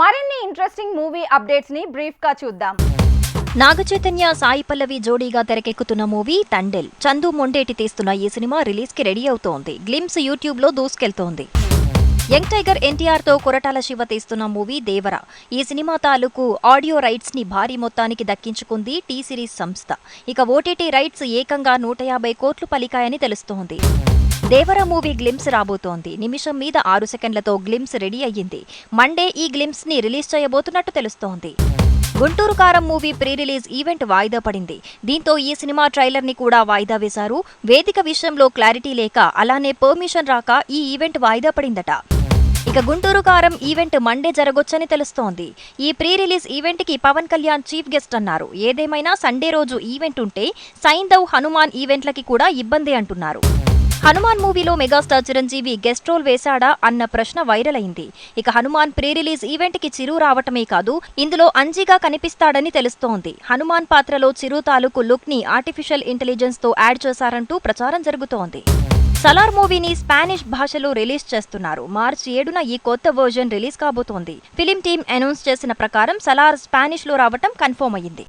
మరిన్ని interesting movie updates ని brief గా చూద్దాం. నాగచైతన్య సాయి పల్లవి జోడీగా తెరకెక్కుతున్న మూవీ తండేల్. చందు మొండేటి తీస్తున్న ఈ సినిమా రిలీజ్ కి రెడీ అవుతోంది. గ్లిమ్స్ యూట్యూబ్ లో దూసుకెళ్తోంది. యంగ్ టైగర్ ఎన్టీఆర్ తో కొరటాల శివ తీస్తున్న మూవీ దేవర. ఈ సినిమా తాలూకు ఆడియో రైట్స్ ని భారీ మొత్తానికి దక్కించుకుంది టీ సిరీస్ సంస్థ. ఇక ఓటీటీ రైట్స్ ఏకంగా 150 కోట్లు పలికాయని తెలుస్తోంది. దేవర మూవీ గ్లిమ్స్ రాబోతోంది. నిమిషం మీద 6 సెకండ్లతో గ్లిమ్స్ రెడీ అయ్యింది. మండే ఈ గ్లిమ్స్ ని రిలీజ్ చేయబోతున్నట్టు తెలుస్తోంది. గుంటూరు కారం మూవీ ప్రీ రిలీజ్ ఈవెంట్ వాయిదా పడింది. దీంతో ఈ సినిమా ట్రైలర్ ని కూడా వాయిదా వేశారు. వేదిక విషయంలో క్లారిటీ లేక, అలానే పర్మిషన్ రాక ఈ ఈవెంట్ వాయిదా పడిందట. ఇక గుంటూరు కారం ఈవెంట్ మండే జరగొచ్చని తెలుస్తోంది. ఈ ప్రీ రిలీజ్ ఈవెంట్ కి పవన్ కళ్యాణ్ చీఫ్ గెస్ట్ అన్నారు. ఏదేమైనా సండే రోజు ఈవెంట్ ఉంటే సైంధవ్, హనుమాన్ ఈవెంట్లకి కూడా ఇబ్బంది అంటున్నారు. హనుమాన్ మూవీలో మెగాస్టార్ చిరంజీవి గెస్ట్ రోల్ వేశాడా అన్న ప్రశ్న వైరల్ అయింది. ఇక హనుమాన్ ప్రీ రిలీజ్ ఈవెంట్ కి చిరు రావటమే కాదు, ఇందులో అంజీగా కనిపిస్తాడని తెలుస్తోంది. హనుమాన్ పాత్రలో చిరు తాలూకు లుక్ ని ఆర్టిఫిషియల్ ఇంటెలిజెన్స్ తో యాడ్ చేశారంటూ ప్రచారం జరుగుతోంది. సలార్ మూవీని స్పానిష్ భాషలో రిలీజ్ చేస్తున్నారు. మార్చి 7న ఈ కొత్త వర్జన్ రిలీజ్ కాబోతోంది. ఫిలిం టీమ్ అనౌన్స్ చేసిన ప్రకారం సలార్ స్పానిష్ లో రావటం కన్ఫర్మ్ అయ్యింది.